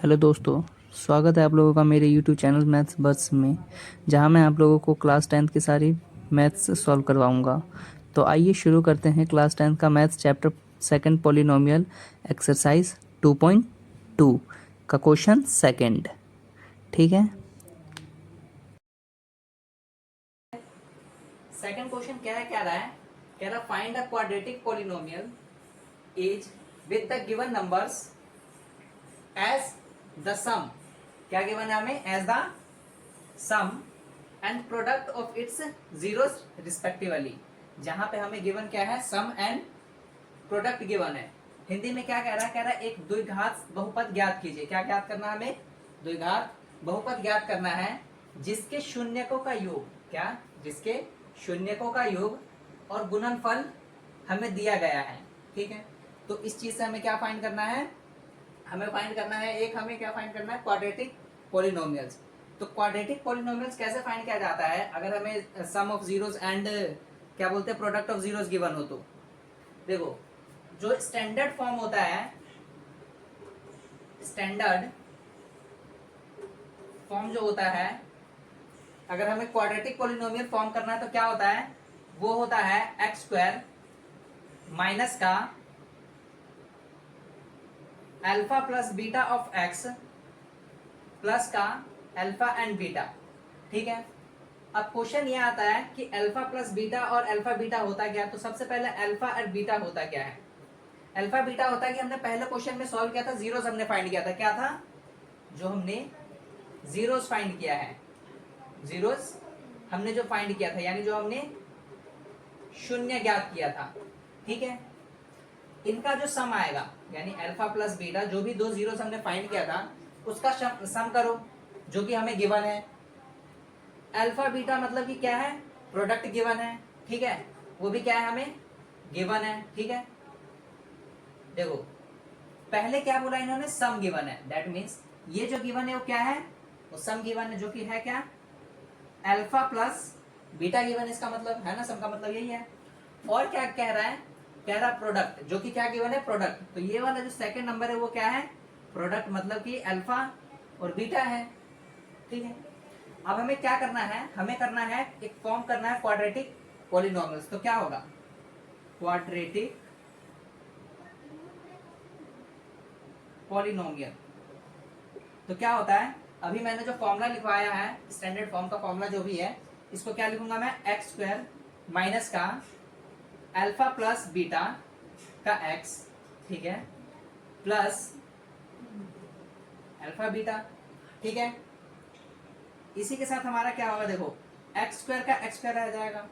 Hello दोस्तों। स्वागत है आप लोगों का मेरे यूट्यूब चैनल मैथ्स बस में, जहां मैं आप लोगों को क्लास 10th की सारी मैथ्स सॉल्व करवाऊंगा। तो आइए शुरू करते हैं क्लास 10th का maths chapter second polynomial exercise 2.2 का क्वेश्चन सेकंड। ठीक है, सेकंड क्वेश्चन क्या है, कह रहा है find a quadratic polynomial is with the given numbers as the sum. क्या गिवन है हमें? As the sum and product of its zeros respectively. जहां पे हमें गिवन क्या है? सम एंड प्रोडक्ट गिवन है। हिंदी में क्या कह रहा है? कह रहा है एक द्विघात बहुपद ज्ञात कीजिए। क्या ज्ञात करना है हमें? द्विघात बहुपद ज्ञात करना है जिसके शून्यकों का योग, क्या? जिसके शून्यकों का योग और गुणनफल हमें दिया गया है। ठीक है, तो इस चीज से हमें क्या फाइंड करना है? हमें फाइंड करना है, एक हमें क्या फाइंड करना है? Quadratic polynomials. तो क्वाड्रेटिक पॉलिनोमियल्स कैसे फाइंड किया जाता है? अगर हमें सम ऑफ जीरोस एंड क्या बोलते हैं प्रोडक्ट ऑफ जीरोस गिवन हो तो देखो, जो स्टैंडर्ड फॉर्म होता है, स्टैंडर्ड फॉर्म जो होता है, अगर हमें क्वाड्रेटिक पॉलिनोमियल फॉर्म करना है तो क्या होता है? वो होता है एक्स स्क्वायर माइनस का alpha plus beta of x plus का अल्फा एंड बीटा। ठीक है, अब क्वेश्चन ये आता है कि अल्फा प्लस बीटा और अल्फा बीटा होता क्या? तो सबसे पहले अल्फा और बीटा होता क्या है? अल्फा बीटा होता है कि हमने पहले क्वेश्चन में सॉल्व किया था, जीरोस हमने फाइंड किया था। क्या था जो हमने जीरोस फाइंड किया है? जीरोस हमने जो फाइंड किया था, यानी जो हमने शून्य ज्ञात किया था। ठीक है, इनका जो सम आएगा, यानी अल्फा प्लस बीटा, जो भी दो जीरोस हमने फाइंड किया था उसका सम करो, जो कि हमें गिवन है। अल्फा बीटा मतलब कि क्या है? प्रोडक्ट गिवन है। ठीक है, वो भी क्या है? हमें गिवन है। ठीक है, देखो पहले क्या बोला इन्होंने? सम गिवन है। दैट मीन्स ये जो गिवन है वो क्या है? वो सम गिवन है, जो कि है क्या? Alpha plus beta given. इसका मतलब है ना, सम का मतलब यही है। और क्या कह रहा है? कह रहा प्रोडक्ट, जो कि क्या गिवन है? प्रोडक्ट। तो ये वाला जो सेकंड नंबर है वो क्या है? प्रोडक्ट, मतलब कि अल्फा और बीटा है। ठीक है, अब हमें क्या करना है? हमें करना है एक फॉर्म करना है क्वाड्रेटिक पॉलिनोमियल्स। तो क्या होगा? क्वाड्रेटिक पॉलिनोमियल तो क्या होता है? अभी मैंने जो फॉर्मूला लिखवाया है, स्टैंडर्ड फॉर्म का फॉर्मूला जो भी है, इसको क्या लिखूंगा मैं? एक्स स्क्वायर माइनस का अल्फा प्लस बीटा का एक्स, ठीक है, प्लस अल्फा बीटा। ठीक है, इसी के साथ हमारा क्या होगा? देखो एक्स स्क्वायर का एक्स स्क्वायर आ जाएगा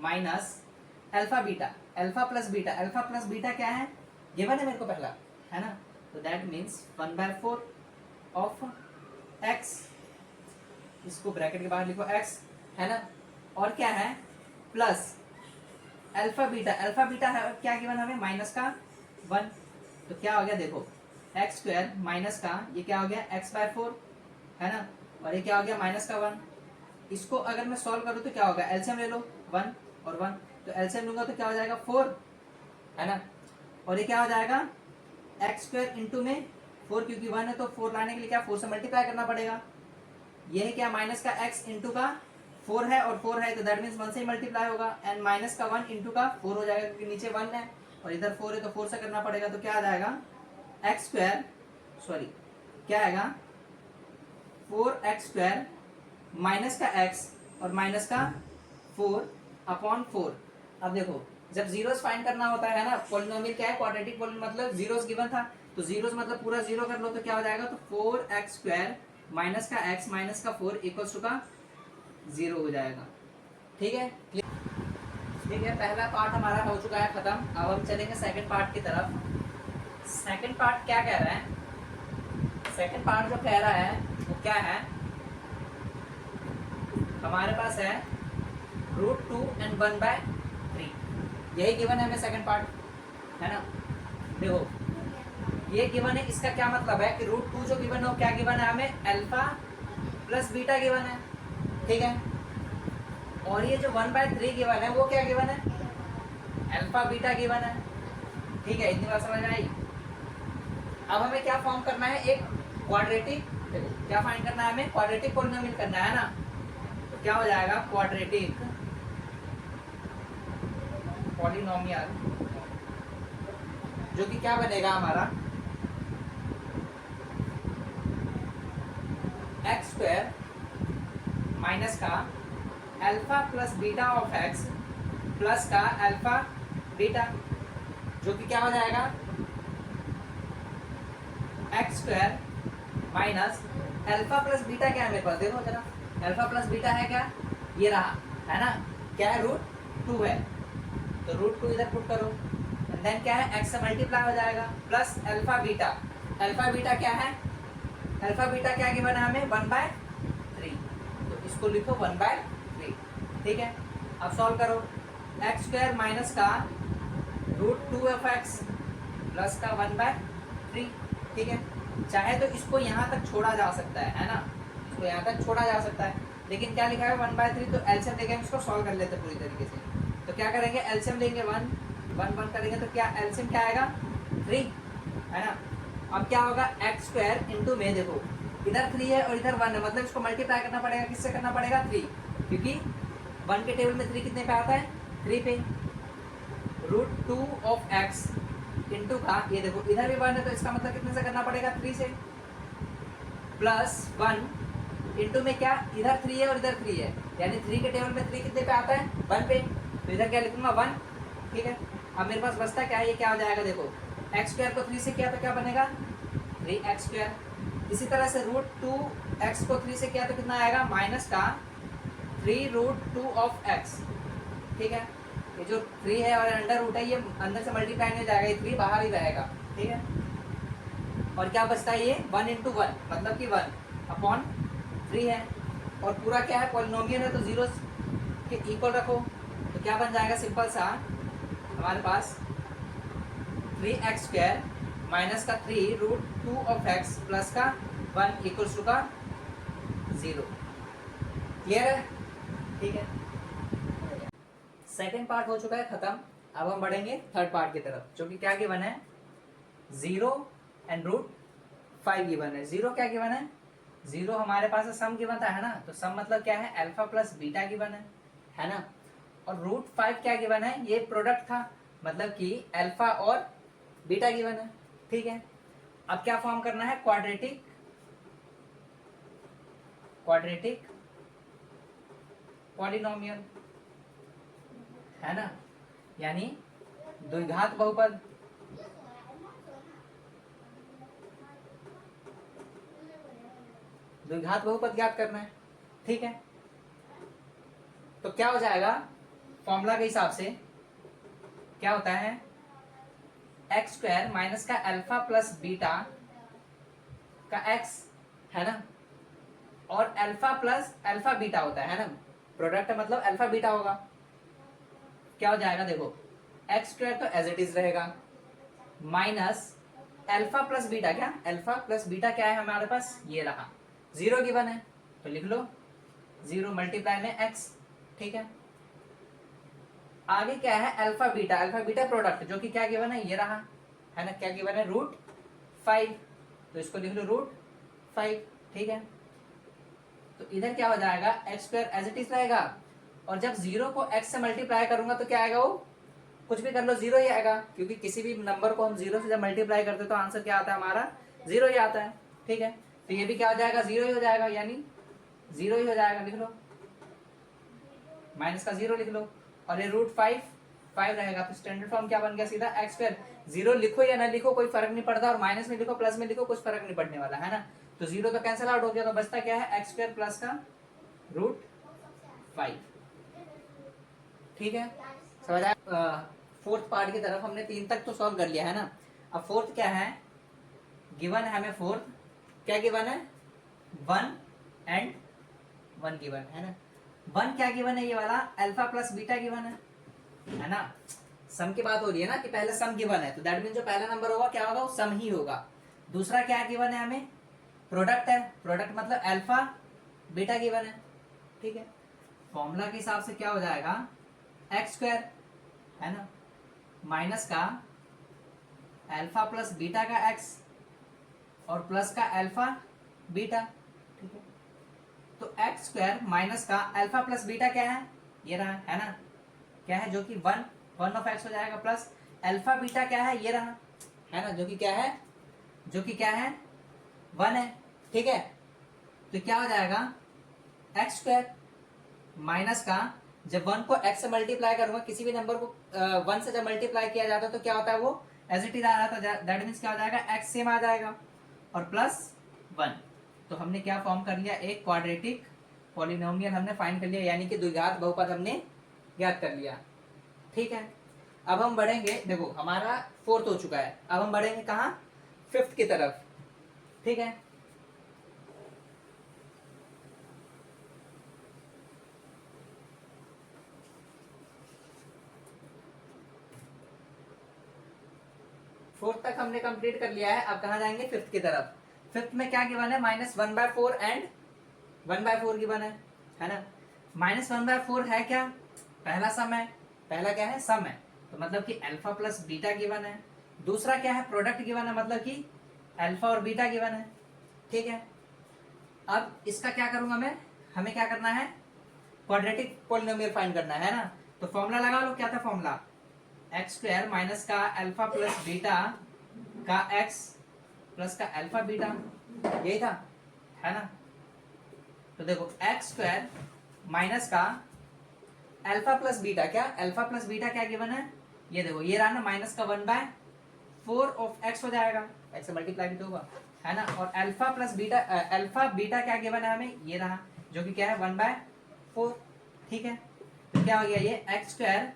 minus alpha beta, alpha plus beta. Alpha plus beta क्या है? गिवन है मेरे को पहला, है ना? तो दैट मीन्स 1/4 ऑफ एक्स, इसको ब्रैकेट के बाहर लिखो एक्स, है ना? और क्या है? Plus alpha beta. Alpha beta है क्या गिवन हमें? माइनस का 1। तो क्या हो गया? देखो एक्स स्क्वायर माइनस का, ये क्या हो गया? x/4, है ना? और ये क्या हो गया? माइनस का 1। इसको अगर मैं सॉल्व करूं तो क्या होगा? एलसीएम ले लो, 1 और 1, तो एलसीएम लूंगा तो क्या हो जाएगा? 4, है ना? और ये क्या हो जाएगा? एक्स स्क्वायर इंटू में 4, क्योंकि 1 है तो 4 लाने के लिए क्या 4 से मल्टीप्लाई करना पड़ेगा। ये है क्या? माइनस का x इंटू का 4 है, और 4 है तो दैट मीन्स 1 से ही मल्टीप्लाई होगा, एंड माइनस का 1 इंटू का 4 हो जाएगा, क्योंकि नीचे 1 है और इधर 4 है तो 4 से करना पड़ेगा। तो क्या आ जाएगा? एक्स स्क्वायर, सॉरी क्या आएगा? 4x² माइनस का x और माइनस का 4/4। अब देखो जब जीरोस फाइंड करना होता है ना, पॉलिनोमियल क्या है? क्वाड्रेटिक पॉलिनोमियल, मतलब जीरोस गिवन था तो जीरोस मतलब पूरा जीरो कर लो तो क्या हो जाएगा? तो 4x² माइनस का x माइनस का 4 इक्वल्स टू का 0 हो जाएगा। ठीक है, ठीक है, पहला पार्ट हमारा हो चुका है खत्म। अब हम चलेंगे सेकंड पार्ट की तरफ। सेकंड पार्ट क्या कह रहा है? सेकंड पार्ट जो कह रहा है वो क्या है? हमारे पास है √2 and 1/3, यही गिवन है हमें सेकंड पार्ट, है ना? देखो ये गिवन है, इसका क्या मतलब है कि √2 जो गिवन हो, क्या गिवन है हमें? अल्फा प्लस बीटा गिवन है। ठीक है, और ये जो 1/3 गिवन है वो क्या गिवन है? अल्फा बीटा गिवन है। ठीक है, इतनी बात समझ आई। अब हमें क्या फॉर्म करना है? एक क्वाड्रेटिक, क्या फाइंड करना है हमें, क्वाड्रेटिक पॉलिनोमियल करना है ना, तो क्या हो जाएगा क्वाड्रेटिक पॉलिनोमियल, जो कि क्या बनेगा हमारा एक्स स्क्वायर माइनस का alpha plus beta of x plus का अल्फा बीटा, जो कि क्या हो जाएगा x square minus alpha plus beta, क्या है मेरे पास देखो जरा, अल्फा प्लस बीटा है क्या, ये रहा है ना, क्या है √2 है, तो √2 इधर पुट करो, एंड देन क्या है एक्स से मल्टीप्लाई हो जाएगा plus alpha beta, alpha beta क्या है, अल्फा बीटा क्या गिवन है हमें 1/3, तो इसको लिखो 1/3, ठीक है। अब सॉल्व करो, एक्स स्क्वायर माइनस का √2 ऑफ एक्स प्लस का 1/3, ठीक है। चाहे तो इसको यहाँ तक छोड़ा जा सकता है ना, इसको यहाँ तक छोड़ा जा सकता है, लेकिन क्या लिखा है 1/3, तो एलसीएम लेके हम इसको सॉल्व कर लेते हैं पूरी तरीके से। तो क्या करेंगे, एलसीएम लेंगे 1 करेंगे, तो क्या एलसीएम क्या आएगा 3, है ना। अब क्या होगा एक्स स्क्वायर इंटू में, देखो इधर 3 है और इधर 1 है, मतलब इसको मल्टीप्लाई करना पड़ेगा, किससे करना पड़ेगा 3, क्योंकि 1 के टेबल में 3 कितने पे आता है 3 पे, √2 ऑफ एक्स इंटू का, ये देखो इधर भी 1 है, तो इसका मतलब कितने से करना पड़ेगा 3 से, प्लस 1 इंटू में क्या, इधर 3 है और इधर 3 है, यानी 3 के टेबल में 3 कितने पे आता है 1 पे, तो इधर क्या लिखूंगा 1, ठीक है। अब मेरे पास बचता क्या है, ये क्या हो जाएगा, देखो एक्स स्क्वायर को 3 से किया तो क्या बनेगा 3x स्क्वायर, इसी तरह से √2 एक्स को 3 से किया तो कितना आएगा माइनस का 3√2 ऑफ एक्स, ठीक है। ये जो 3 है और अंडर रूट है, ये अंदर से मल्टीप्लाई नहीं जाएगा, ये 3 बाहर ही रहेगा, ठीक है। और क्या बचता है, ये 1 इंटू 1, मतलब कि 1/3 है, और पूरा क्या है पॉलिनोमियल है, तो जीरो के इक्वल रखो, तो क्या बन जाएगा सिंपल सा हमारे पास 3x स्क्वायर माइनस का 3√2 ऑफ एक्स प्लस का 1 इक्वल्स टू का 0, क्लियर है, ठीक है। सेकेंड पार्ट हो चुका है खत्म, अब हम बढ़ेंगे थर्ड पार्ट की तरफ, जो कि क्या गिवन है 0 एंड √5 गिवन है। 0 क्या गिवन है, 0 हमारे पास सम गिवन था, है ना, तो सम मतलब क्या है अल्फा प्लस बीटा गिवन है ना, और √5 क्या गिवन है, ये प्रोडक्ट था, मतलब कि अल्फा और बीटा गिवन है, ठीक है। अब क्या फॉर्म करना है, क्वाड्रेटिक पॉलिनोमियल, है ना, यानी द्विघात बहुपद, द्विघात बहुपद ज्ञात करना है, ठीक है। तो क्या हो जाएगा फॉर्मूला के हिसाब से, क्या होता है एक्स स्क्वायर माइनस का अल्फा प्लस बीटा का एक्स, है ना, और अल्फा प्लस अल्फा बीटा होता है ना, प्रोडक्ट मतलब अल्फा बीटा होगा, क्या हो जाएगा देखो एक्स स्क्वायर तो एज इट इज रहेगा, माइनस अल्फा प्लस बीटा, क्या अल्फा प्लस बीटा क्या है हमारे पास, ये रहा 0 गिवन है, तो लिख लो 0 मल्टीप्लाई में एक्स, ठीक है। आगे क्या है अल्फा बीटा प्रोडक्ट, जो कि क्या गिवन है, ये रहा, है ना, क्या गिवन है √5, तो इसको लिख लो √5, ठीक है। तो इधर क्या हो जाएगा x square as it is रहेगा, और जब 0 को x से मल्टीप्लाई करूंगा तो क्या आएगा, वो कुछ भी कर लो 0 ही आएगा, क्योंकि किसी भी नंबर को हम 0 से जब मल्टीप्लाई करते तो आंसर क्या आता है हमारा 0 ही आता है, ठीक है। तो ये भी क्या हो जाएगा 0 ही हो जाएगा, यानी 0 ही हो जाएगा, लिख लो माइनस का 0 लिख लो, और ये √5 रहेगा, तो स्टैंडर्ड फॉर्म क्या बन गया सीधा एक्स स्क्वायर, 0 लिखो या ना लिखो कोई फर्क नहीं पड़ता, और माइनस में लिखो प्लस में लिखो कुछ फर्क नहीं पड़ने वाला, है ना। तो 0 तो कैंसिल आउट हो गया, तो बचता क्या है एक्स स्क्वायर प्लस का √5, ठीक है, समझ आया। फोर्थ पार्ट की तरफ हमने 3 तक तो सॉल्व कर लिया है ना, अब फोर्थ क्या है गिवन है हमें, फोर्थ क्या गिवन है 1 एंड 1 गिवन है ना, 1 क्या गिवन है, ये वाला अल्फा प्लस बीटा गिवन है ना, सम की बात हो रही है ना, कि पहले सम गिवन है, तो दैट मीन जो पहला नंबर होगा क्या होगा, वो सम ही होगा। दूसरा क्या गिवन है हमें, प्रोडक्ट है, प्रोडक्ट मतलब अल्फा बीटा गिवन है, ठीक है। फॉर्मूला के हिसाब से क्या हो जाएगा एक्स स्क्वायर, है ना, माइनस का अल्फा प्लस बीटा का एक्स और प्लस का अल्फा बीटा, ठीक है। तो एक्स स्क्वायर माइनस का अल्फा प्लस बीटा क्या है, ये रहा, है ना, क्या है, जो कि वन ऑफ एक्स हो जाएगा, प्लस अल्फा बीटा क्या है, ये रहा, है ना, जो कि क्या है, जो कि क्या है, 1 है, ठीक है। तो क्या हो जाएगा, एक्स स्क्वायर माइनस का, जब 1 को x से मल्टीप्लाई करूंगा, किसी भी नंबर को 1 से जब मल्टीप्लाई किया जाता है तो क्या होता है, वो एज इट इज आ रहा था, दैट मीन्स क्या हो जाएगा, x सेम आ जाएगा, और प्लस 1। तो हमने क्या फॉर्म कर लिया, एक क्वाड्रेटिक पॉलिनोमियल हमने फाइंड कर लिया, यानी कि द्विघात बहुपद हमने ज्ञात कर लिया, ठीक है। अब हम बढ़ेंगे, देखो हमारा 4th हो चुका है, अब हम बढ़ेंगे कहाँ, 5th की तरफ, ठीक है। फोर्थ तक हमने कंप्लीट कर लिया है, अब कहाँ जाएंगे, 5th की तरफ। 5th में क्या गिवन है, -1/4 एंड 1/4 गिवन है ना। -1/4 है क्या, पहला सम है, पहला क्या है, सम है, तो मतलब कि अल्फा प्लस बीटा गिवन है। दूसरा क्या है, प्रोडक्ट गिवन है, मतलब कि अल्फा और बीटा गिवन है, ठीक है। अब इसका क्या करूंगा मैं, हमें क्या करना है, क्वाड्रेटिक पॉलिनोमियल फाइंड करना है ना। तो फॉर्मूला लगा लो, क्या था फॉर्मूला, एक्स स्क्वायर माइनस का अल्फा प्लस बीटा का एक्स प्लस का अल्फा बीटा, यही था, है ना। तो देखो एक्स स्क्वायर माइनस का अल्फा प्लस बीटा, क्या अल्फा प्लस बीटा क्या गिवन है, ये देखो, ये रहा ना, माइनस का 1/4 ऑफ एक्स हो जाएगा, एक्स से मल्टीप्लाई भी तो होगा, है ना। और alpha plus beta, alpha beta क्या गिवन है हमें, ये रहा, जो कि क्या है, 1/4, ठीक है। तो क्या हो गया, ये एक्स स्क्वायर,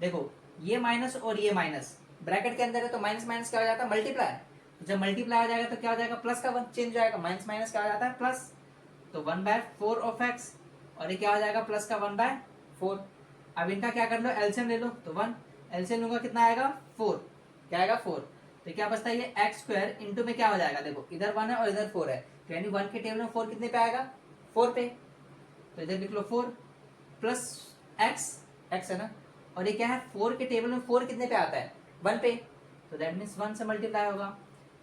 देखो ये माइनस और ये माइनस ब्रैकेट के अंदर है, तो माइनस माइनस क्या हो जाता है, मल्टीप्लाई। तो जब मल्टीप्लाई हो जाएगा तो क्या हो जाएगा, प्लस का 1 चेंज हो जाएगा, माइनस माइनस क्या हो जाता है, प्लस। तो 1/4 ऑफ एक्स, और ये क्या हो जाएगा, प्लस का 1/4। अब इनका क्या कर लो, एलसीएम ले लो, तो 1 एलसीएम लूंगा, कितना आएगा, 4, क्या आएगा, 4। तो क्या बचता है, ये एक्स स्क्वायर इंटू में क्या हो जाएगा, देखो इधर 1 है और इधर 4 है, तो यानी 1 के टेबल में 4 कितने पे आएगा, 4 पे, तो इधर लिख लो 4 प्लस एक्स, एक्स है ना, और ये क्या है, 4 के टेबल में 4 कितने पे आता है, 1 पे, तो दैट मीन्स 1 से मल्टीप्लाई होगा,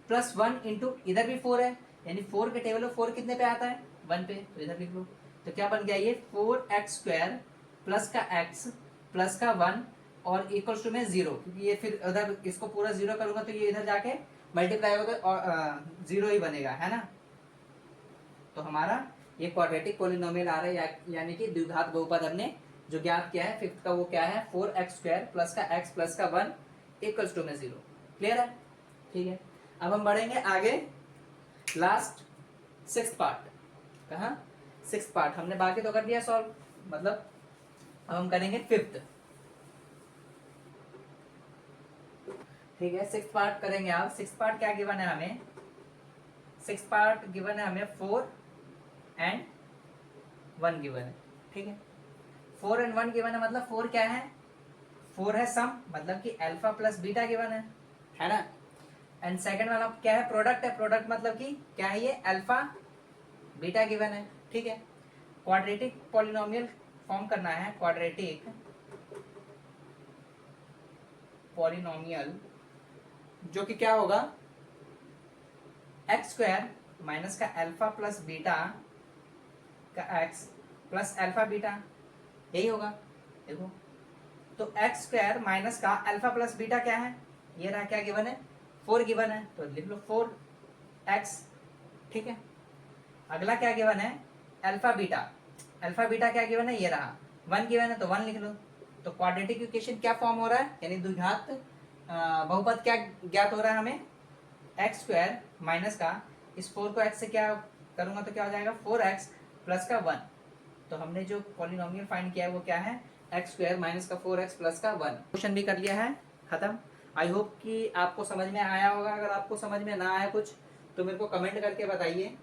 प्लस 1 इंटू इधर भी 4 है, यानी 4 के टेबल में 4 कितने पे आता है, 1 पे, तो इधर लिख लो। तो क्या बन गया, ये 4x स्क्वायर प्लस का x प्लस का 1 और इक्वल्स टू में 0, क्योंकि ये फिर उधर इसको पूरा 0 करूंगा तो ये इधर जाके मल्टीप्लाई होगा और 0 ही बनेगा, है ना। तो हमारा ये क्वाड्रेटिक पॉलिनोमियल आ रहा है, यानी कि द्विघात बहुपद हमने जो ज्ञात किया है 5th का, वो क्या है, 4x स्क्वायर प्लस का x प्लस का 1 इक्वल्स टू में 0। क्लियर है, ठीक है। अब हम बढ़ेंगे आगे, लास्ट 6th पार्ट, कहाँ, 6th पार्ट हमने बाकी तो कर दिया सॉल्व, मतलब अब हम करेंगे 5th, ठीक है। 6th पार्ट करेंगे, आप 6th पार्ट क्या गिवन है हमें, 6th पार्ट गिवन है हमें 4 एंड 1 गिवन है, ठीक है। 4 एंड 1 गिवन है, मतलब 4 क्या है, 4 है सम, मतलब कि अल्फा प्लस बीटा गिवन है ना। एंड सेकंड वाला क्या है, प्रोडक्ट है, प्रोडक्ट मतलब कि क्या है, ये अल्फा बीटा गिवन है, ठीक है। क्वाड्रेटिक पॉलिनोमियल फॉर्म करना है, क्वाड्रेटिक पॉलिनोमियल, जो कि क्या होगा, एक्स स्क्वायर माइनस का अल्फा प्लस बीटा का एक्स प्लस अल्फा बीटा, यही होगा, देखो। तो एक्स स्क्वायर माइनस का अल्फा प्लस बीटा क्या है, ये रहा, क्या गिवन है, 4 गिवन है, तो लिख लो 4x, ठीक है। अगला क्या गिवन है, अल्फा बीटा, अल्फा बीटा क्या गिवन है, ये रहा, 1 गिवन है, तो 1 लिख लो। तो क्वाड्रेटिक इक्वेशन क्या फॉर्म हो रहा है, यानी द्विघात बहुपद क्या ज्ञात हो रहा है हमें, एक्स स्क्वायर माइनस का, इस 4 को x से क्या करूंगा तो क्या हो जाएगा, 4x प्लस का 1। तो हमने जो पॉलिनोमियल फाइंड किया है वो क्या है, एक्स स्क्वायर माइनस का 4x प्लस का 1। क्वेश्चन भी कर लिया है, खत्म। आई होप कि आपको समझ में आया होगा, अगर आपको समझ में ना आया कुछ तो मेरे को कमेंट करके बताइए।